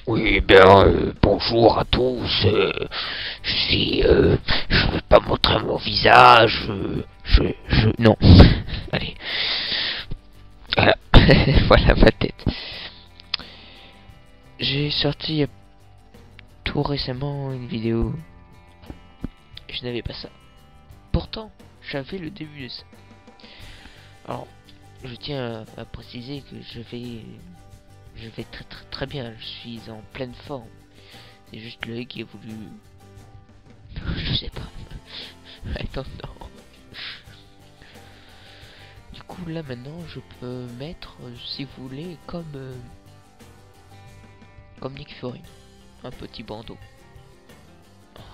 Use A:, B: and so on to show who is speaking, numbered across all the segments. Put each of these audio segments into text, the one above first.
A: Oui, bien, bonjour à tous. Je vais pas montrer mon visage. Non. Allez, voilà, voilà ma tête. J'ai sorti tout récemment une vidéo. Je n'avais pas ça. Pourtant, j'avais le début de ça. Alors, je tiens à préciser que je vais très bien. Je suis en pleine forme. C'est juste l'œil qui a voulu. Je sais pas. Attends, non. Du coup, là maintenant, je peux mettre, si vous voulez, comme Nick Fury, un petit bandeau.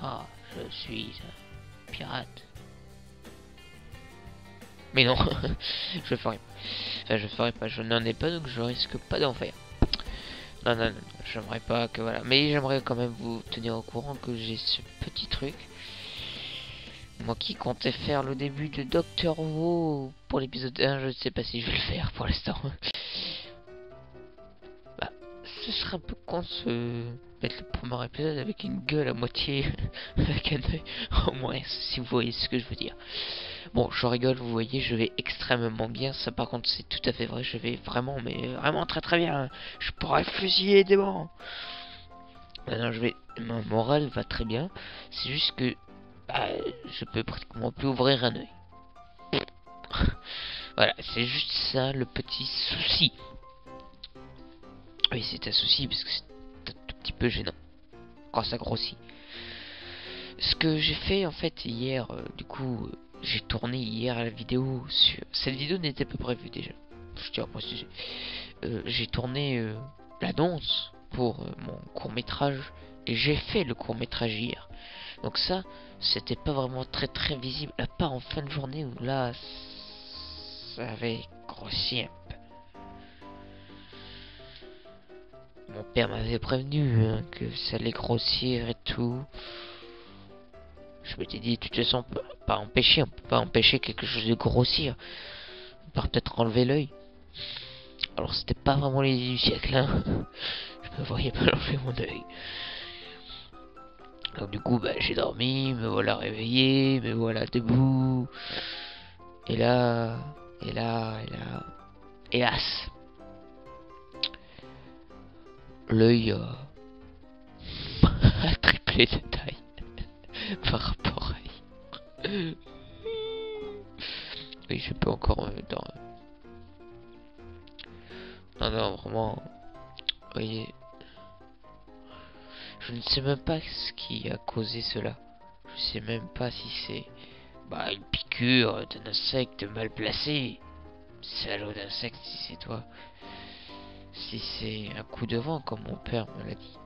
A: Ah, je suis un pirate. Mais non, je ferai pas. Enfin, je ferai pas. Je n'en ai pas, donc je risque pas d'en faire. Non, non, non, j'aimerais pas que voilà. Mais j'aimerais quand même vous tenir au courant que j'ai ce petit truc. Moi qui comptais faire le début de Doctor Who pour l'épisode 1, je ne sais pas si je vais le faire pour l'instant. Bah, ce serait un peu con de se mettre le premier épisode avec une gueule à moitié, avec un œil au moins, si vous voyez ce que je veux dire. Bon, je rigole, vous voyez, je vais extrêmement bien. Ça, par contre, c'est tout à fait vrai. Je vais vraiment, mais vraiment très bien. Je pourrais fusiller des bancs. Maintenant, ma morale va très bien. C'est juste que bah, je peux pratiquement plus ouvrir un œil. Voilà, c'est juste ça le petit souci. Oui, c'est un souci parce que c'est un tout petit peu gênant quand ça grossit. Ce que j'ai fait en fait hier, du coup, j'ai tourné hier la vidéo sur. Cette vidéo n'était pas prévue déjà. Je tiens à préciser. J'ai tourné l'annonce pour mon court métrage et j'ai fait le court métrage hier. Donc ça, c'était pas vraiment très visible, à part en fin de journée où là, ça avait grossi un peu. Mon père m'avait prévenu hein, que ça allait grossir et tout. Je m'étais dit, de toute façon, on peut pas empêcher quelque chose de grossir. On peut peut-être enlever l'œil. Alors c'était pas vraiment l'idée du siècle, hein. Je me voyais pas enlever mon œil. Donc du coup, bah, j'ai dormi, me voilà réveillé, me voilà debout. Et là, hélas, l'œil a triplé de taille par rapport à hier. Oui, je peux encore dans. Non, non, vraiment. Vous voyez, je ne sais même pas ce qui a causé cela. Je sais même pas si c'est bah, une piqûre d'un insecte mal placé. Salaud d'insecte si c'est toi. Si c'est un coup de vent comme mon père me l'a dit.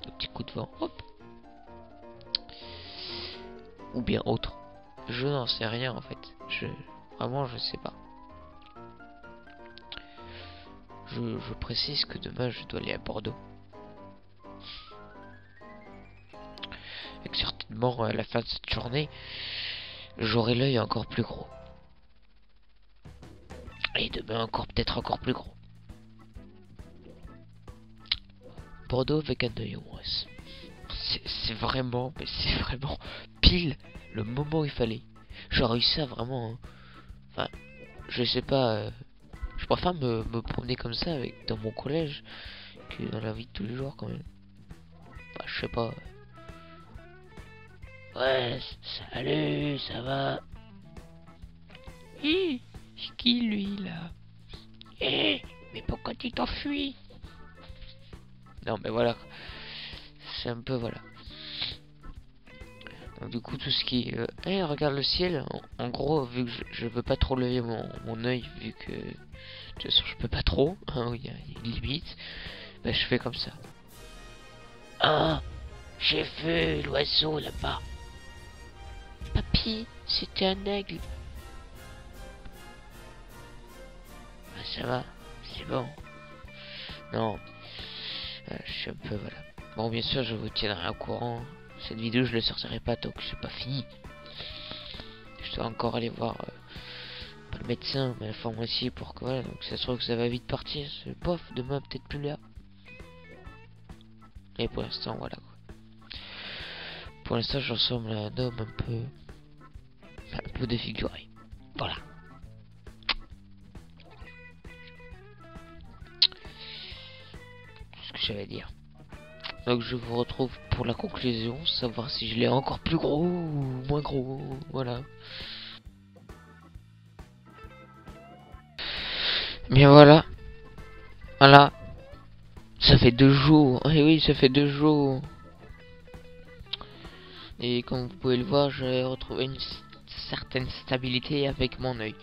A: Un petit coup de vent, hop. Ou bien autre. Je n'en sais rien en fait. Vraiment je sais pas. Je précise que demain je dois aller à Bordeaux. Et que certainement à la fin de cette journée, j'aurai l'œil encore plus gros. Et demain encore peut-être encore plus gros. Bordeaux avec un œil au moins. C'est vraiment, mais c'est vraiment pile le moment où il fallait. J'aurais eu ça vraiment. Hein. Enfin, je sais pas. Je préfère me promener comme ça avec dans mon collège que dans la vie de tous les jours quand même. Bah, je sais pas. Ouais, salut, ça va? Hé, c'est qui lui là? Hé, mais pourquoi tu t'enfuis? Non, mais voilà. C'est un peu voilà. Donc, du coup, tout ce qui est. Hey, regarde le ciel. En gros, vu que je veux pas trop lever mon œil, vu que. De toute façon, je peux pas trop. Hein, il y a une limite. Bah, je fais comme ça. Ah, j'ai vu l'oiseau là-bas. Papy, c'était un aigle. Ah, ça va, c'est bon. Non, je suis un peu voilà. Bon, bien sûr, je vous tiendrai au courant. Cette vidéo, je ne sortirai pas tant que c'est pas fini. Je dois encore aller voir pas le médecin, mais la pharmacie pour que voilà. Donc ça se trouve que ça va vite partir. Bof, demain peut-être plus là. Et pour l'instant, voilà quoi. Pour l'instant, je ressemble à un homme un peu défiguré. Voilà. Ce que j'allais dire. Donc je vous retrouve pour la conclusion, savoir si je l'ai encore plus gros ou moins gros. Voilà. Bien voilà. Voilà. Ça fait 2 jours. Eh oui, ça fait 2 jours. Et comme vous pouvez le voir, j'ai retrouvé une certaine stabilité avec mon œil.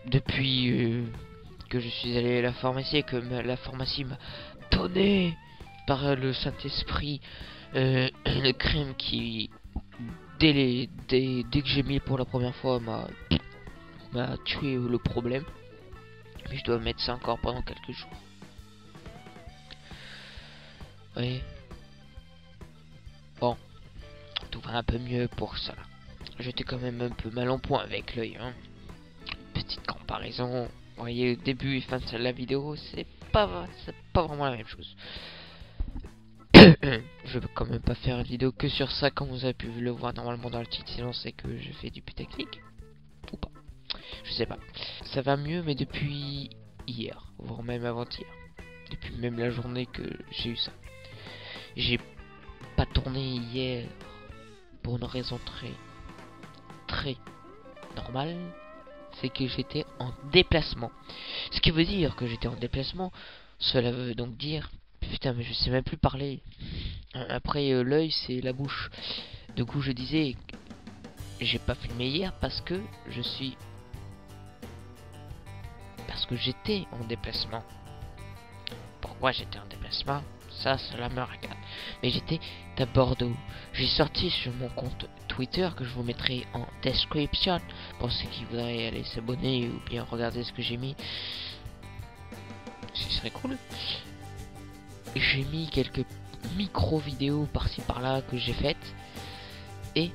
A: Depuis que je suis allé à la pharmacie et que la pharmacie m'a donné par le Saint-Esprit une crème qui, dès que j'ai mis pour la première fois, m'a tué le problème. Mais je dois mettre ça encore pendant quelques jours. Oui. Bon, tout va un peu mieux pour ça. J'étais quand même un peu mal en point avec l'œil. Hein. Petite comparaison. Vous voyez, le début et fin de la vidéo, c'est pas vraiment la même chose. Je peux quand même pas faire une vidéo que sur ça, comme vous avez pu le voir normalement dans le titre, sinon c'est que je fais du putaclic. Ou pas. Je sais pas. Ça va mieux, mais depuis hier, voire même avant-hier. Depuis même la journée que j'ai eu ça. J'ai pas tourné hier pour une raison très normale. C'est que j'étais en déplacement. Ce qui veut dire que j'étais en déplacement, cela veut donc dire... Putain, mais je sais même plus parler. Après l'œil, c'est la bouche. Du coup, je disais, j'ai pas filmé hier parce que j'étais en déplacement. Pourquoi j'étais en déplacement? Ça, cela me regarde. Mais j'étais à Bordeaux. J'ai sorti sur mon compte Twitter que je vous mettrai en description pour ceux qui voudraient aller s'abonner ou bien regarder ce que j'ai mis. Ce serait cool. J'ai mis quelques micro-vidéos par-ci par-là que j'ai faites. Et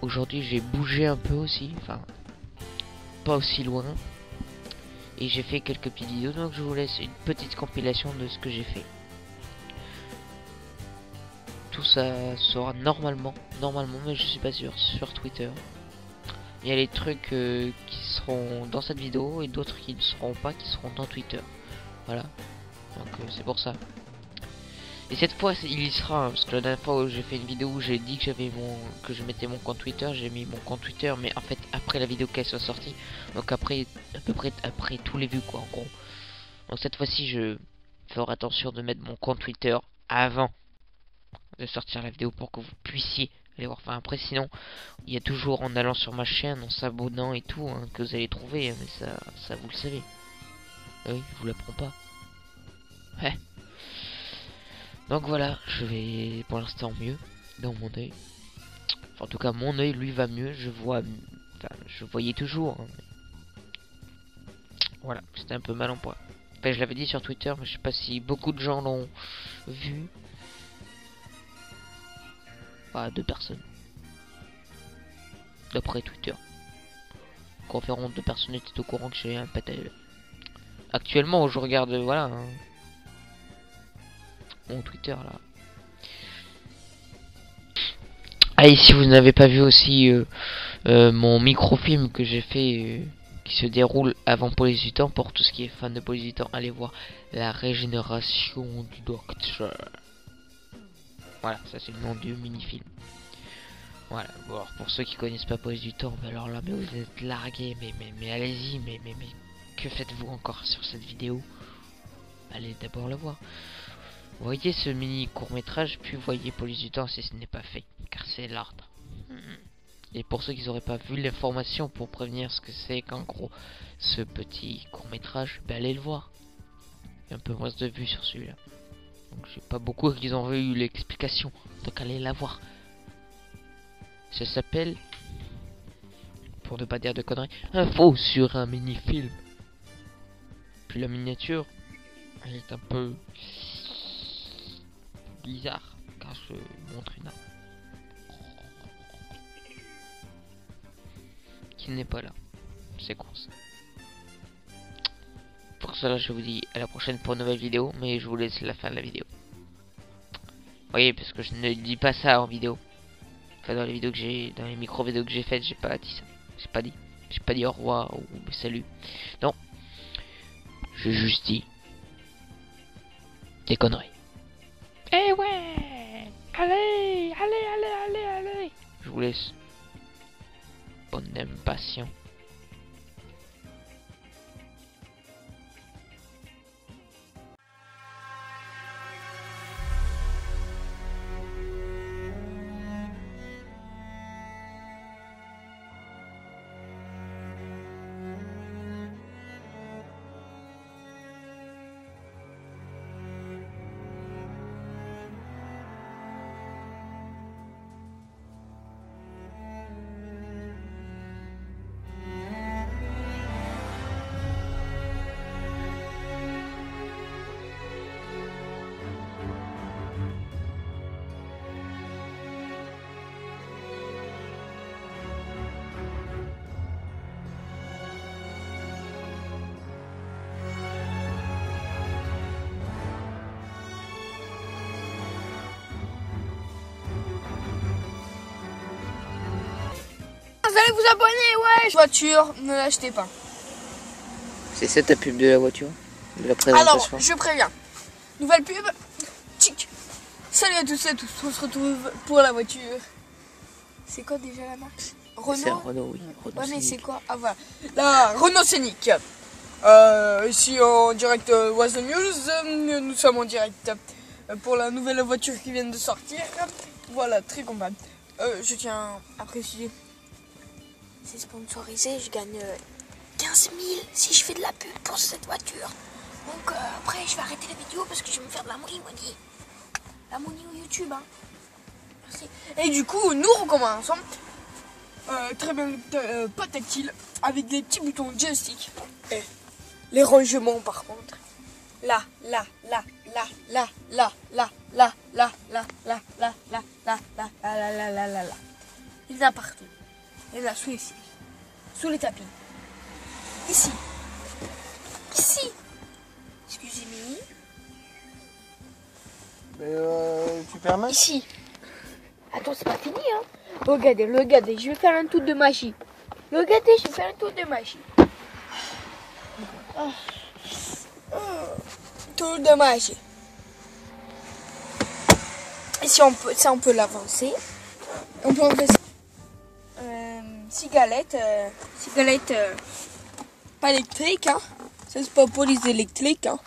A: aujourd'hui, j'ai bougé un peu aussi. Enfin, pas aussi loin. Et j'ai fait quelques petites vidéos. Donc, je vous laisse une petite compilation de ce que j'ai fait. Tout ça sera normalement, mais je suis pas sûr, sur Twitter. Il y a les trucs qui seront dans cette vidéo et d'autres qui ne seront pas, qui seront dans Twitter. Voilà. Donc c'est pour ça. Et cette fois il y sera, hein, parce que la dernière fois où j'ai fait une vidéo où j'ai dit que que je mettais mon compte Twitter, j'ai mis mon compte Twitter, mais en fait après la vidéo qu'elle soit sortie, donc après à peu près après tous les vues quoi en gros. Donc cette fois-ci je ferai attention de mettre mon compte Twitter avant de sortir la vidéo pour que vous puissiez aller voir. Enfin après sinon il y a toujours en allant sur ma chaîne, en s'abonnant et tout hein, que vous allez trouver, mais ça vous le savez. Oui, je vous l'apprends pas. Ouais. Donc voilà, je vais pour l'instant mieux dans mon œil. Enfin, en tout cas mon œil lui va mieux, je vois, enfin je voyais toujours. Hein, mais... Voilà, c'était un peu mal en point. Enfin je l'avais dit sur Twitter, mais je sais pas si beaucoup de gens l'ont vu. Enfin 2 personnes. D'après Twitter. Conférence de personnes étaient au courant que j'ai un pâté. Actuellement où je regarde, voilà. Hein, mon Twitter là. Ah et si vous n'avez pas vu aussi mon microfilm que j'ai fait qui se déroule avant Police du Temps, pour tout ce qui est fan de Police du Temps, allez voir la régénération du docteur. Voilà, ça c'est le nom du mini-film. Voilà, bon, alors pour ceux qui connaissent pas Police du Temps, mais alors là, mais vous êtes largués, mais allez-y, mais que faites-vous encore sur cette vidéo? Allez d'abord la voir. Voyez ce mini court-métrage, puis voyez Police du Temps si ce n'est pas fait, car c'est l'ordre. Et pour ceux qui n'auraient pas vu l'information pour prévenir ce que c'est qu'en gros ce petit court-métrage, ben allez le voir. Il y a un peu moins de vues sur celui-là. Donc j'ai pas beaucoup qui ont eu l'explication, donc allez la voir. Ça s'appelle, pour ne pas dire de conneries, Info sur un mini-film. Puis la miniature, elle est un peu bizarre, car je montre une arme qui n'est pas là. C'est quoi ça? sur cela, je vous dis à la prochaine pour une nouvelle vidéo, mais je vous laisse la fin de la vidéo. Vous voyez, parce que je ne dis pas ça en vidéo. Enfin, dans les vidéos que j'ai, dans les micro-vidéos que j'ai faites, j'ai pas dit ça. J'ai pas dit au revoir ou salut. Non. J'ai juste dit des conneries. Eh ouais! Allez! Je vous laisse. Bonne impatience.
B: Vous allez vous abonner, ouais. Voiture, ne l'achetez pas.
A: C'est ça ta pub de la voiture? De la présentation?
B: Alors, je préviens. Nouvelle pub. Tchic. Salut à tous et à tous. On se retrouve pour la voiture. C'est quoi déjà la marque? Renault.
A: C'est Renault, oui. Renault
B: Ouais, mais
A: Scénic.
B: c'est quoi? Ah voilà. La Renault Scénic. Ici en direct Was the News. Nous sommes en direct pour la nouvelle voiture qui vient de sortir. Voilà, très content. Je tiens à préciser. C'est sponsorisé, je gagne 15 000 si je fais de la pub pour cette voiture. Donc après je vais arrêter la vidéo parce que je vais me faire de la money. La money au YouTube, hein. Merci. Et du coup, nous recommençons. Très bien, pas tactile, avec des petits boutons joystick. Et les rangements par contre. Là. Il y en a partout. Il y en a sous les cils, sous les tapis. Ici. Excusez-moi.
C: Tu permets?
B: Ici. Attends, c'est pas fini, hein. Regardez, je vais faire un tour de magie. Tour de magie. Ici, on peut l'avancer. On peut enlever cigalette pas électrique, hein. Ça c'est pas pour les électriques, hein.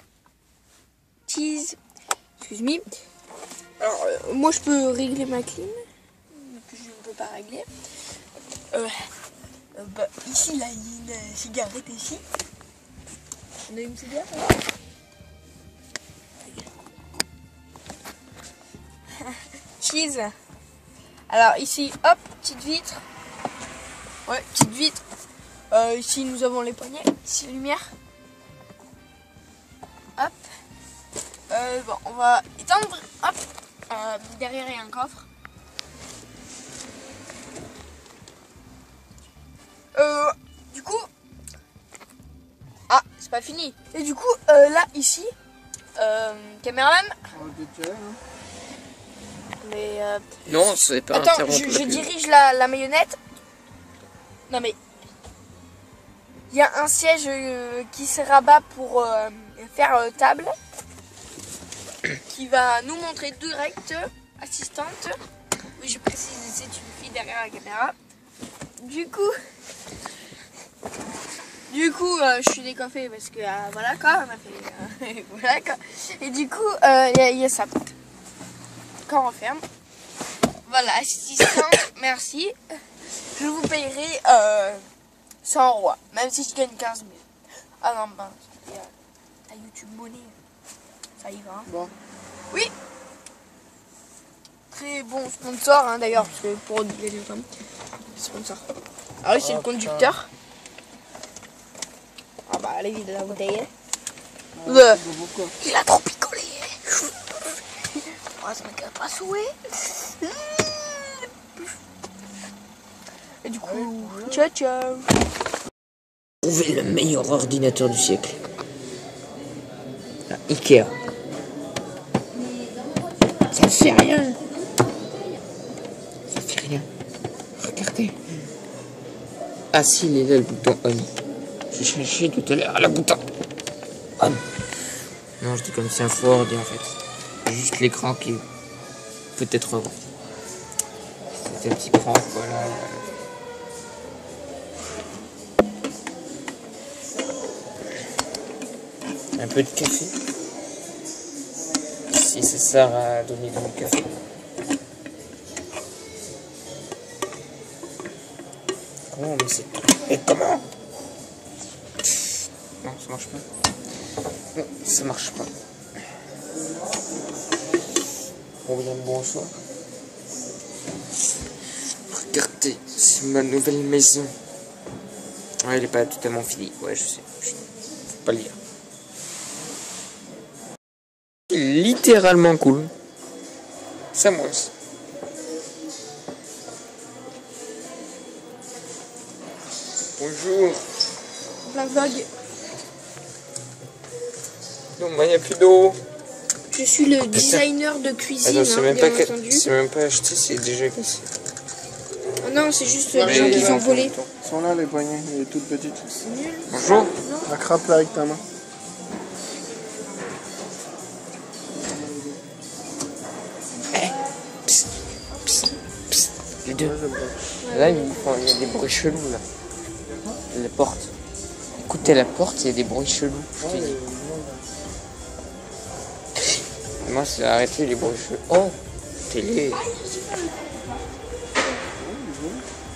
B: Cheese. Excuse-moi. Alors, moi je peux régler ma clim, que je ne peux pas régler. Ici, là, il y a une cigarette ici. On a une cigarette, hein. Cheese. Alors ici, hop, petite vitre. Ouais, petite vitre. Ici, nous avons les poignets. Ici, lumière. Hop. Bon, on va étendre. Hop. Derrière, il y a un coffre. Du coup... Ah, c'est pas fini. Et du coup, là, ici, caméraman. Mais
A: Non, c'est pas
B: attends,
A: interrompre la
B: je
A: pub.
B: dirige la marionnette. Non mais il y a un siège qui se rabat pour faire table, qui va nous montrer direct assistante. Oui, je précise, c'est une fille derrière la caméra. Du coup, je suis décoiffée parce que voilà quoi, on a fait voilà quoi. Et du coup, il y a ça. Quand on ferme, voilà, assistante, merci. Je vous payerai 100 €, même si je gagne 15 000. Ah non, ben, la YouTube Money, ça y va. Hein.
C: Bon.
B: Oui. Très bon sponsor, hein, d'ailleurs, parce que pour les femmes, sponsor. Ah oui, c'est le conducteur. Ah bah, elle est vide la bouteille. Il a trop picolé. On va se mettre à pas souhait. Et du coup, ciao ciao.
A: Trouver le meilleur ordinateur du siècle. Ah, Ikea. Ça fait rien. Ça fait rien. Regardez. Ah si, il est là le bouton on. J'ai cherché tout à l'heure le bouton on. Non, je dis comme c'est un faux ordi en fait. C'est juste l'écran qui peut être gros. C'est un petit prank, voilà. Un peu de café. Si ça sert à donner du café. Comment on met cette truc? Et comment? Non, ça marche pas. Non, ça marche pas. Bon, bien le bonsoir. Regardez, c'est ma nouvelle maison. Ouais, elle est pas totalement finie. Ouais, je sais. Faut pas le dire. Littéralement cool. Ça moi aussi. Bonjour.
B: Plein vlog.
A: Non, moi il n'y a plus d'eau.
B: Je suis le designer de cuisine.
A: Attends, c'est
B: hein,
A: même,
B: bien
A: pas
B: entendu.
A: c'est même pas acheté, c'est déjà cassé.
B: Oh non, c'est juste
C: Ouais,
B: les gens qui ont volé.
C: Ils sont là les poignées, elle est toute petite.
B: C'est nul.
A: Bonjour.
C: Attrape-la avec ta main.
A: Les deux. Là, il y a des bruits chelous là. La porte. Écoutez la porte, il y a des bruits chelous. Je te dis. Moi, c'est arrêter les bruits chelous. Oh, télé.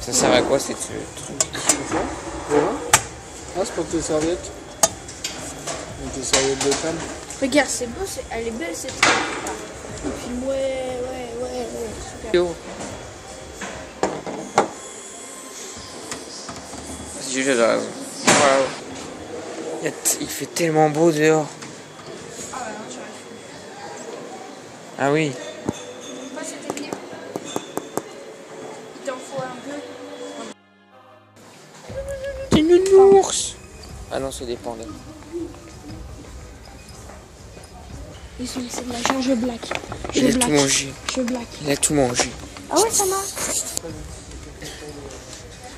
A: Ça sert à quoi cette truc?
C: Voilà. Ah, c'est pour tes serviettes. Et tes serviettes de table.
B: Regarde, c'est beau, elle est belle cette truc. Et puis ouais, super.
A: Yo. J'adore. Waouh. Il fait tellement beau dehors. Ah oui.
B: Moi c'était bien. Il t'en faut un peu.
A: Des nounours. Ah non, ça dépend là.
B: Ils sont c'est de la genre je black.
A: Il a tout mangé.
B: Je black.
A: Il a tout mangé.
B: Ah ouais, ça marche.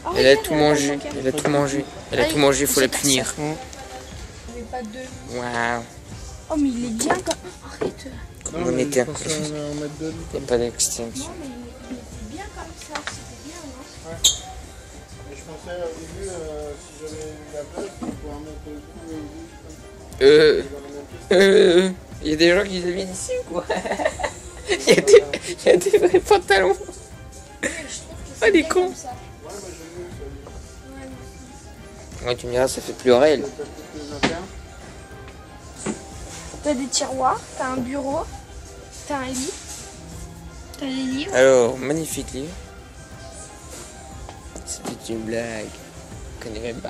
B: Ah ouais,
A: Elle a
B: regarde,
A: tout
B: elle
A: mangé.
B: a
A: Elle a tout mangé. Elle a tout mangé, faut la punir.
B: Mais pas deux.
A: Waouh.
B: Oh mais il est bien quand. Arrête.
A: Comme on était.
C: en mettre deux.
A: Il n'y a pas d'extinction.
B: Non mais il était bien comme ça. C'était bien, non?
C: Et je pensais au début, si j'avais la place, pour pouvoir mettre
A: Il y a des gens qui viennent ici ou quoi? Il y a des vrais pantalons. Ah, les cons. Ouais, tu me diras, ça fait plus réel.
B: T'as des tiroirs, t'as un bureau, t'as un lit, t'as des livres.
A: Alors, magnifique livre. C'était une blague. Je connais même pas.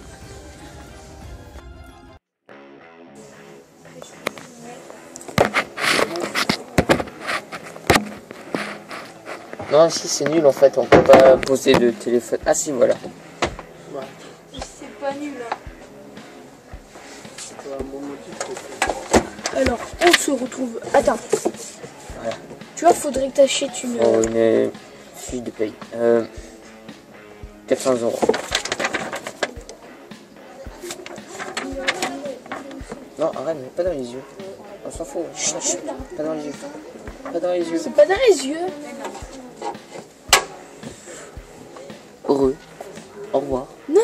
A: Non, si c'est nul en fait, on peut pas poser de téléphone. Ah si, voilà.
B: C'est pas nul hein.
C: C'est un bon motif.
B: Alors, on se retrouve. Attends.
A: Voilà.
B: Tu vois, faudrait que t'achètes une.
A: Oh, une fiche de paye. 400 €. Non, arrête, mais pas dans les yeux. On s'en fout. Chut, pas dans les yeux. Pas dans les yeux.
B: C'est pas dans les yeux.
A: Heureux. Au revoir.
B: Non.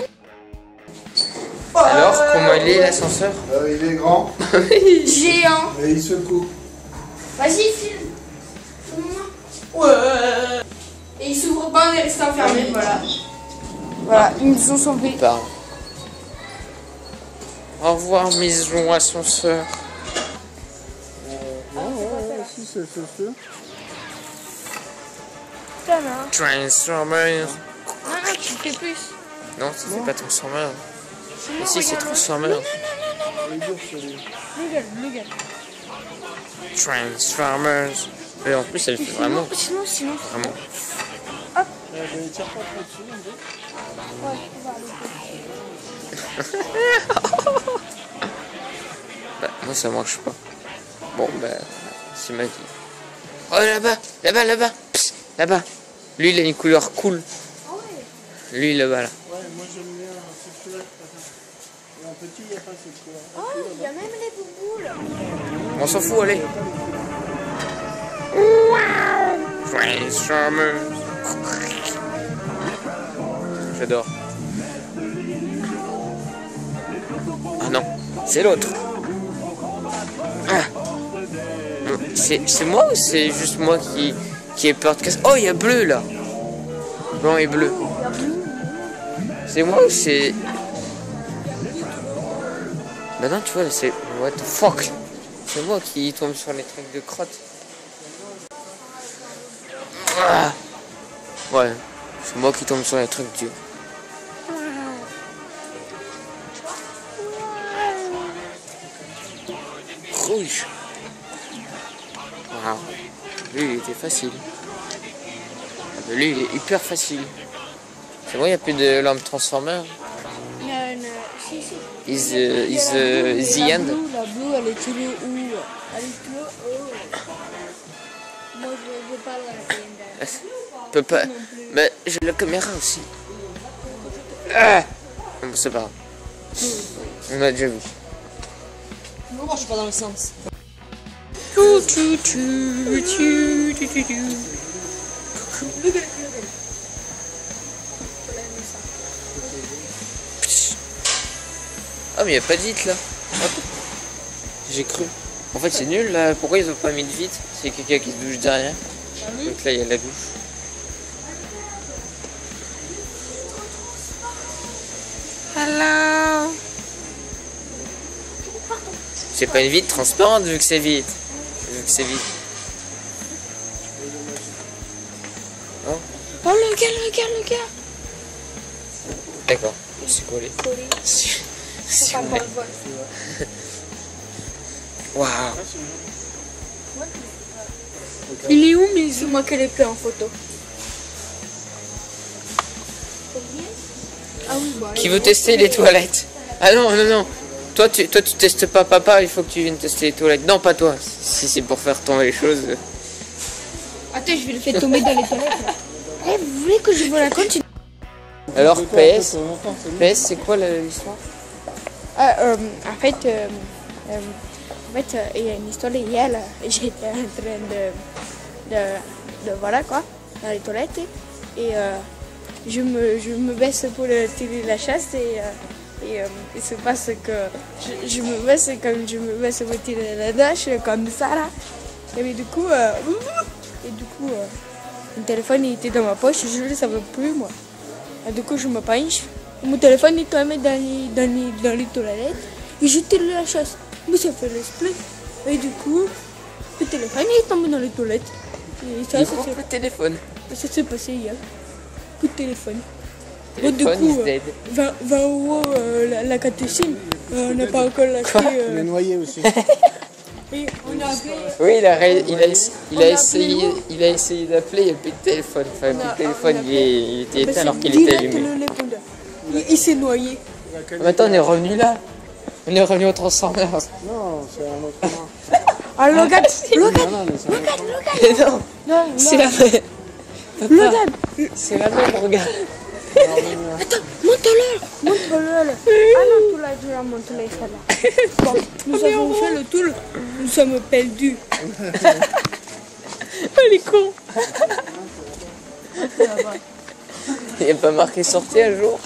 A: Alors, comment il est l'ascenseur?
C: Il est grand
B: Géant.
C: et il secoue.
B: Vas-y, filme. Filme-moi. Ouais. Et il s'ouvre pas, on est resté enfermé. Voilà. Voilà, ils nous ont sauvés.
A: Parle. Au revoir, maison ascenseur.
C: Si, c'est sûr.
B: Putain, là.
A: Transformers.
B: Non, non, tu fais plus.
A: Non, ça fait pas Transformers.
B: Sinon,
A: Si, c'est
B: regarde.
A: Transformers.
C: Il est dur celui.
B: Le gars.
A: Transformers. Et en plus, elle fait vraiment.
B: Sinon.
A: Vraiment.
C: Mais tire pas trop dessus, un peu.
B: Ouais, on va aller.
A: Bah, moi, ça marche pas. Bon, bah, c'est ma vie. Oh, là-bas, là-bas, là-bas. Psst, là-bas. Lui, il a une couleur cool. Lui, là-bas, là.
C: Ouais, moi j'aime bien cette couleur. Et un petit, il n'y a pas cette couleur.
D: Oh, il y a même les boubous là.
A: On s'en fout, allez. J'adore. Ah non, c'est l'autre. Ah. C'est moi ou c'est juste moi qui ai peur de casser? Oh, il y a bleu là. Blanc et bleu. C'est moi ou c'est... Bah non, tu vois, c'est... What the fuck? C'est moi qui tombe sur les trucs de crotte. Ah. Ouais, c'est moi qui tombe sur les trucs durs. Rouge. Wow. Lui, il était facile. Ah bah, lui, il est hyper facile. C'est moi, il n'y a plus de lampe transformer.
D: Non, si, si.
A: Is the end.
D: La bleue, elle est tirée où? Elle est tirée où? Moi, je veux pas la regarder.
A: Peut pas. Mais j'ai la caméra aussi. Ah bon, c'est pas grave. On a déjà vu.
B: Non, moi je suis pas dans le sens.
A: Ah mais y a pas de vitre là. Hop. J'ai cru. En fait c'est nul là. Pourquoi ils ont pas mis de vitre? C'est quelqu'un qui se douche derrière. Donc là il y a la douche. Hello. C'est pas une vitre transparente vu que c'est vide. Vu que c'est vide. Oh.
D: Oh, le gars, le gars.
A: D'accord. C'est collé. C'est
D: Pas
A: vrai.
D: le vol.
A: Waouh.
D: Il est où, mais c'est moi qui l'ai pris en photo. Ah oui, bah.
A: Qui veut tester les toilettes? Ah non, non, non. Toi tu testes pas papa, il faut que tu viennes tester les toilettes. Non, pas toi. Si c'est pour faire tomber les choses.
D: Attends, je vais le faire tomber dans les toilettes. Eh, vous voulez que je vous raconte une...
A: Alors,
C: C'est quoi,
A: PS,
C: pour longtemps, c'est mieux.
A: PS, c'est quoi l'histoire?
D: En fait, il y a une histoire hier, là. J'étais en train de voilà quoi, dans les toilettes. Et je me baisse pour tirer la chasse et il se passe que je me baisse comme je me baisse pour tirer la dash comme ça là. Et du coup, mon téléphone il était dans ma poche, je ne le savais plus moi. Et du coup, je me penche. Mon téléphone est tombé dans les toilettes et je tire la chasse. Mais ça fait l'esprit. Et du coup, le téléphone est tombé dans les toilettes. Et ça,
A: Le téléphone.
D: ça s'est passé hier. Coup de téléphone.
A: Téléphone
D: du coup,
A: is dead.
D: 20 euros la catéchine. On n'a pas encore lâché.
C: Il est noyé aussi.
D: Et on a appelé.
A: Oui, il a essayé d'appeler, il n'y a plus de téléphone. Enfin, le téléphone, il était éteint alors qu'il était allumé.
D: Il s'est noyé.
A: Maintenant, on est revenu là. On est revenu au Transformers.
C: Non, c'est un autre nom.
D: Ah, Logan,
C: Non, non, mais c'est un autre nom.
A: Non, c'est la même.
D: Logan.
A: C'est la même, regarde.
D: Attends, montre-le. Ah non, tu l'as montré celle-là. Bon, nous avons fait le tour. Nous sommes perdus. Elle est con.
A: Il n'y a pas marqué sortie un jour.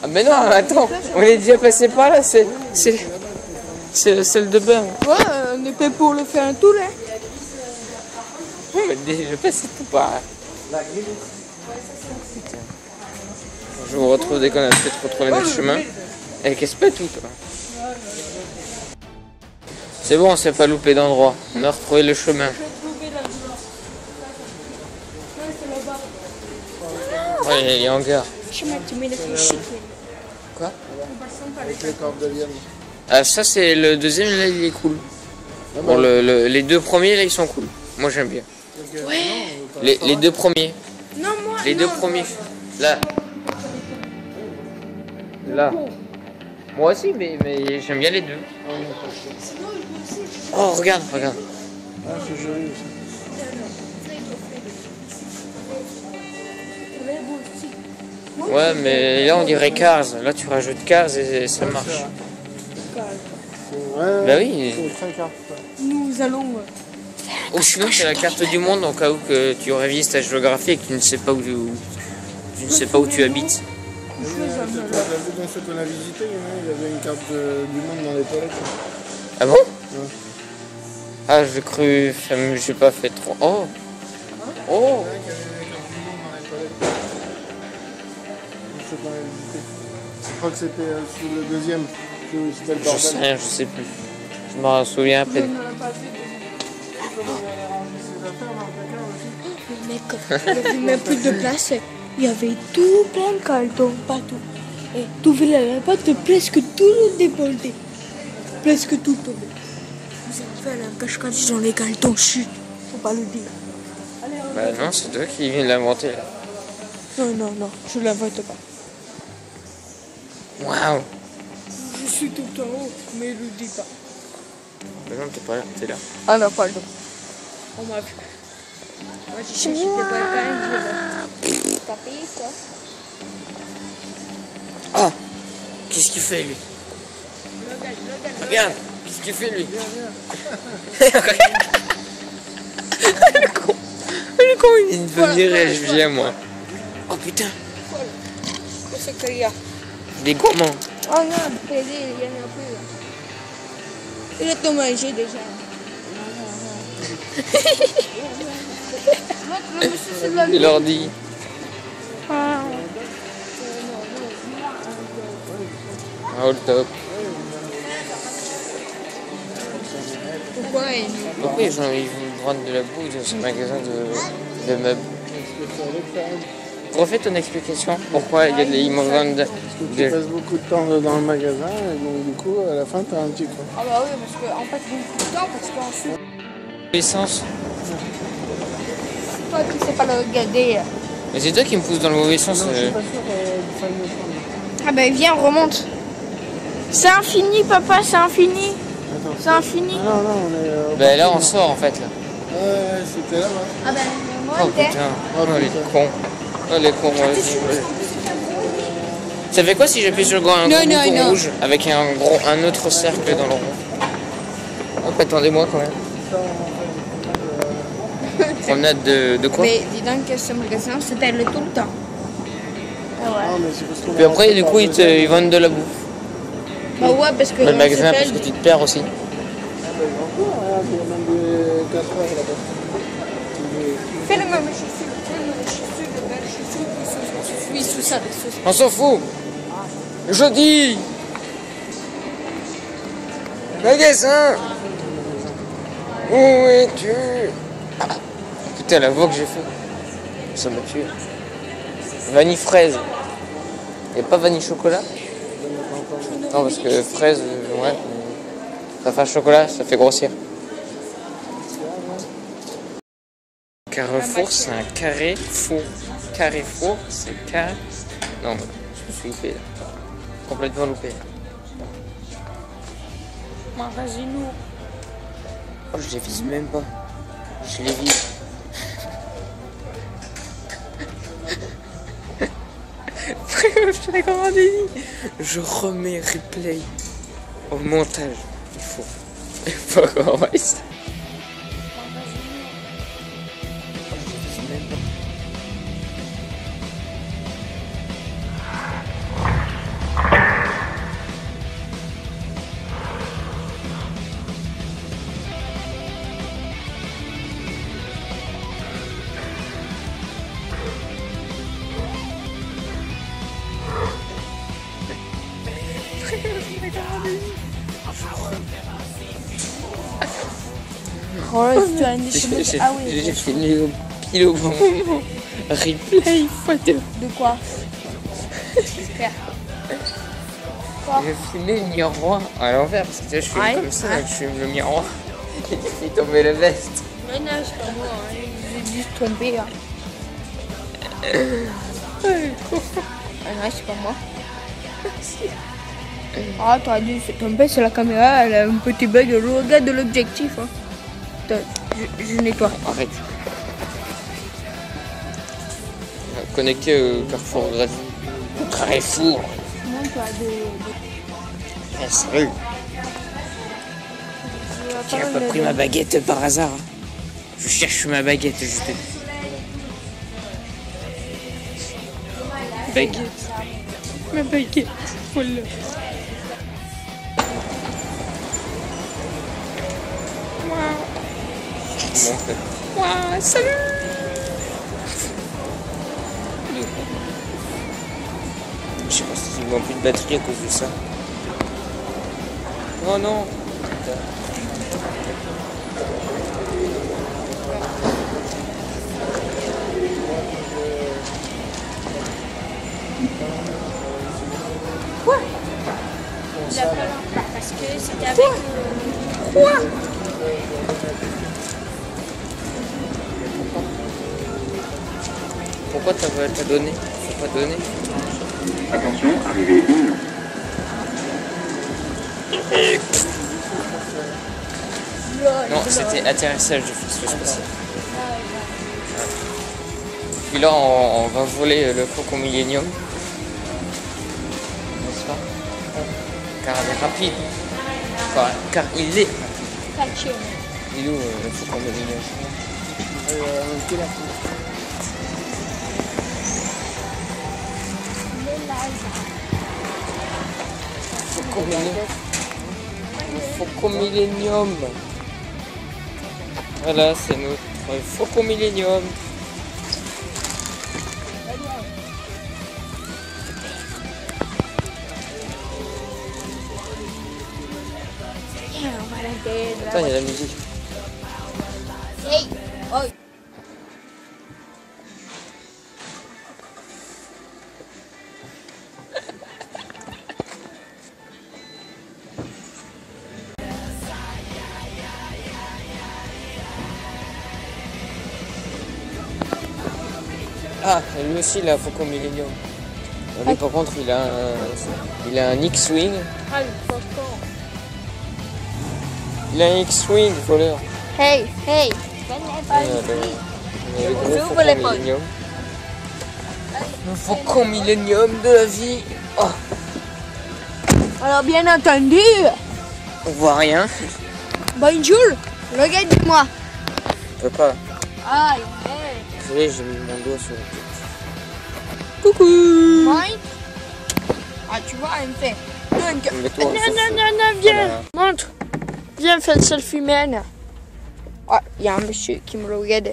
A: Ah mais non, attends, on est déjà passé par là, c'est celle de bain.
D: Ouais, on était pour le faire un tour, hein.
A: On est déjà passé tout par là. Putain. Je vous retrouve dès qu'on a peut-être retrouvé notre chemin. Elle casse pas tout, toi. C'est bon, on s'est pas loupé d'endroit. On a retrouvé le chemin. Ouais, il est en gare. Quoi?
C: Avec les cordes de liane.
A: Ah, ça c'est le deuxième, là il est cool. Bon, les deux premiers là ils sont cool. Moi j'aime bien. Les deux premiers.
D: Non, moi.
A: Les deux premiers. Là. Là. Moi aussi, mais j'aime bien les deux. Oh, regarde.
C: Ah, c'est joli aussi.
A: Ouais, mais là on dirait Cars. Là tu rajoutes Cars et ça marche.
C: Ouais,
A: Bah oui.
C: c'est très carte.
B: Nous allons.
A: Ou sinon c'est la carte du monde en cas où que tu révises ta géographie et que tu ne sais pas où tu habites.
C: T'as vu dans ceux qu'on a visité, il y avait une carte du monde dans les toilettes.
A: Ah bon? Ah, j'ai cru. J'ai pas fait trop. Oh! Oh!
C: Il y avait une carte du monde dans les toilettes. Ceux qu'on a visité. Je crois que c'était sur le deuxième. C'était le
A: Je
C: bordel.
A: sais rien, je sais plus. Je m'en souviens après.
C: Comment il avait rangé ses affaires dans le placard aussi.
D: Le mec, il n'y avait même plus de place. Il y avait tout plein de cartons, partout. Et tout la porte, presque tout débolté. Presque tout tombé. Vous avez fait la cache-cache dans les cartons, chut. Faut pas le dire.
A: Bah non, c'est toi qui viens de l'inventer là.
B: Non, je l'invente pas.
A: Waouh!
B: Je suis tout en haut, mais le dis pas.
A: Bah non, t'es pas là, t'es là.
B: Ah non, pardon.
D: On m'a vu. Moi, j'ai cherché des balles, t'as payé quoi?
A: Oh! Qu'est-ce qu'il fait lui? Regarde! Qu'est-ce qu'il fait lui? Le con! Le con, il vient de venir et je viens moi. Oh putain!
D: Qu'est-ce qu'il y a?
A: Des gourmands!
D: Oh non, il y en a plus. Il a tout mangé déjà.
A: Il leur dit. Hold up.
B: Pourquoi
A: Pourquoi les gens ils vont vendre de la boue dans ce magasin de meubles? Refais ton explication. Pourquoi ils m'en vendent
C: Parce que tu passes beaucoup de temps dans le magasin et donc du coup à la fin t'as un petit coin.
B: Ah bah oui, parce qu'en fait, beaucoup de temps, parce qu'ensuite,
A: Essence.
D: Toi, tu sais pas le regarder.
A: Mais c'est toi qui me pousse dans le mauvais sens.
C: Non, je suis pas sûr du faille de prendre.
D: Ah ben viens, on remonte. C'est infini, papa, c'est infini.
C: Attends.
D: C'est infini.
C: Non, on est.
A: Bah là on sort en fait là.
C: Ouais, c'était là-bas.
D: Ah ben, moi,
A: Oh putain. Oh les cons. Oh les cons. Ça fait quoi si j'appuie sur un gros bouton rouge avec un autre cercle dans le rond? Hop, attendez-moi quand même. Promenade de quoi?
D: Mais dis donc que ce magasin, c'était le tout le temps. Ah ouais.
C: Non, mais c'est parce qu'on
A: Puis après du coup ils vendent de la bouffe.
D: Bah ouais, parce que
A: Le
D: on
A: magasin
D: s'appelle-
A: parce que tu te perds aussi.
C: Regarde, il y a même des 4 heures là-bas.
B: fais le même chaussure, de belles chaussures, oui, sous ça, sous ça.
A: On s'en fout. Jeudi. Magasin. Où es-tu? Ah, putain la voix que j'ai fait. Ça m'a tué. Vanille fraise. Et pas vanille chocolat? Non parce que fraise, ouais. Ça fait un chocolat, ça fait grossir. Carrefour, c'est un carré four. Carrefour, c'est carré. Non, je me suis loupé là. Complètement loupé.
D: Magasino.
A: Oh, je les vise même pas. Je les vise. Frère, je t'ai commandé. Je remets replay au montage. Il faut qu'on voit ça.
D: Oh, tu as une
A: J'ai
D: Ah oui.
A: fini au pile au bon moment. Replay x2.
D: De quoi?
A: J'ai filé le miroir à l'envers parce que tu sais, je suis
D: Ouais,
A: comme ça,
D: ouais.
A: je filme le miroir. Et tu fais tomber le veste.
D: Mais non, c'est pas moi. Hein. J'ai dû se tromper. Hein. Ah non, c'est pas moi. Ah, t'aurais dû tomber sur la caméra, elle a un petit bug. Je regarde l'objectif. Hein. Attends, je nettoie.
A: Arrête. Connecté au Carrefour Carrefour.
D: Non, tu as des...
A: Ah, sérieux. Tu n'as pas pris ma baguette par hasard. Je cherche ma baguette, je te dis. Baguette.
D: Ma baguette. Voilà. Waouh, salut.
A: Je sais pas si ils n'ont plus de batterie à cause de ça. Oh non.
D: Quoi? Parce que c'était avec... Quoi?
A: Pourquoi t'as donné? Faut pas donner.
E: Attention, arrivée 1.
A: Non, c'était atterrissage de vaisseau spatial. Puis là, on va voler le Faucon Millenium. N'est-ce pas? Car il est rapide. Enfin, car il est. Il est où le Faucon Millenium? Faucon Millenium. Voilà, c'est notre Faucon Millenium. Attends, il y a la musique.
D: Hey. Oh.
A: Ah, lui aussi il a un Faucon Millenium. Lui par contre il a un X-Wing.
D: Ah, le faucon.
A: Il a un X-Wing voleur.
D: Hey, hey.
A: Le gros Faucon Millenium. Le Faucon Millenium de la vie. Oh,
D: Alors, bien entendu,
A: on voit rien.
D: bonjour, regarde-moi.
A: On peut pas.
D: Ah,
A: Désolé, j'ai mis mon doigt sur la tête.
D: coucou. Mike. Ah, tu vois, elle me fait. Donc,
A: Mets-toi en
D: non,
A: sursaut.
D: non, viens.
A: Voilà.
D: Montre. Viens, fais le selfie, man. Ah, il y a un monsieur qui me regarde.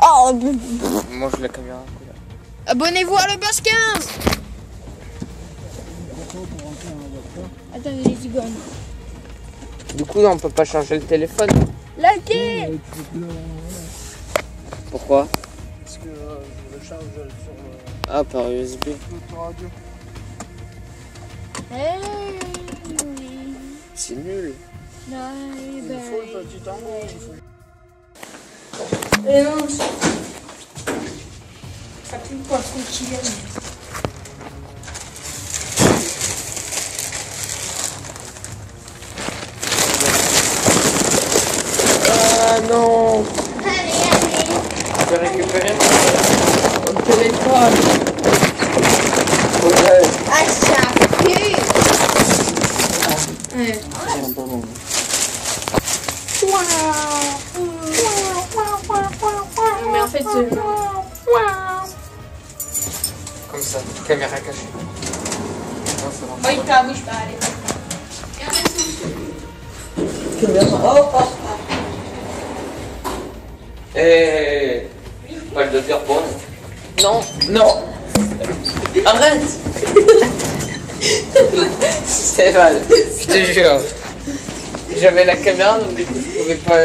D: Oh,
A: Mange la caméra.
D: abonnez-vous à le Boss 15. Attends, les cigognes.
A: Du coup, on peut pas charger le téléphone.
D: Likez.
A: Pourquoi?
C: Parce que je le charge sur
A: Ah, par USB.
C: l'autoradio.
D: Hey.
A: C'est nul.
C: Il faut le petit angle, il faut...
D: Et non, ça pue pas trop qu'il y a.
A: Ah non.
D: Allez.
A: Je vais récupérer
D: Au téléphone.
A: Ouais.
D: Ah, ça pue. Ouais. Mais en fait,
A: Comme ça, caméra cachée. Non, c'est bon.
D: il t'a bouge pas, allez.
A: Eh, pas de faire bonne. Non, non. Arrête. Stéphane, je te jure. J'avais la caméra, donc du coup, je pouvais pas...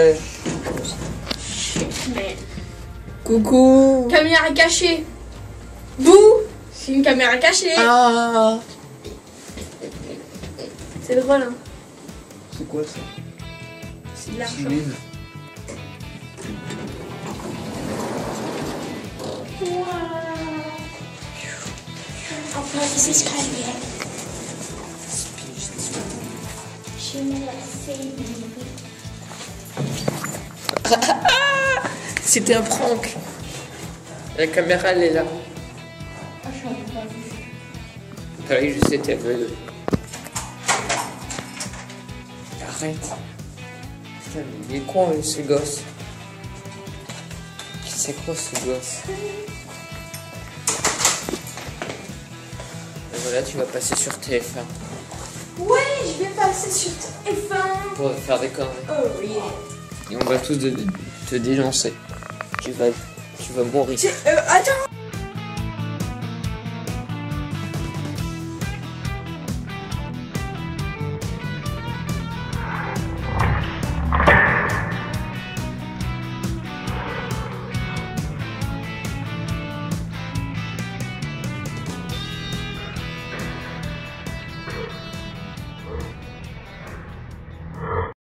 A: Coucou.
D: Caméra cachée. Bouh. C'est une caméra cachée.
A: Ah.
D: C'est drôle, hein.
C: C'est quoi ça?
D: C'est de l'argent.
C: Mine.
D: Enfin, c'est ce Chez moi, c'est
A: C'était un prank. La caméra, elle est là.
D: Ah, je n'en ai pas vu.
A: Pareil, je sais, t'es aveugle. Arrête. Putain, mais il est con, ce gosse. C'est quoi ce gosse? Et voilà, tu vas passer sur TF1
D: Ouais, je vais passer sur TF1.
A: pour faire des conneries.
D: Oh yeah.
A: Et on va tous te dénoncer. Tu vas mourir.
D: Attends,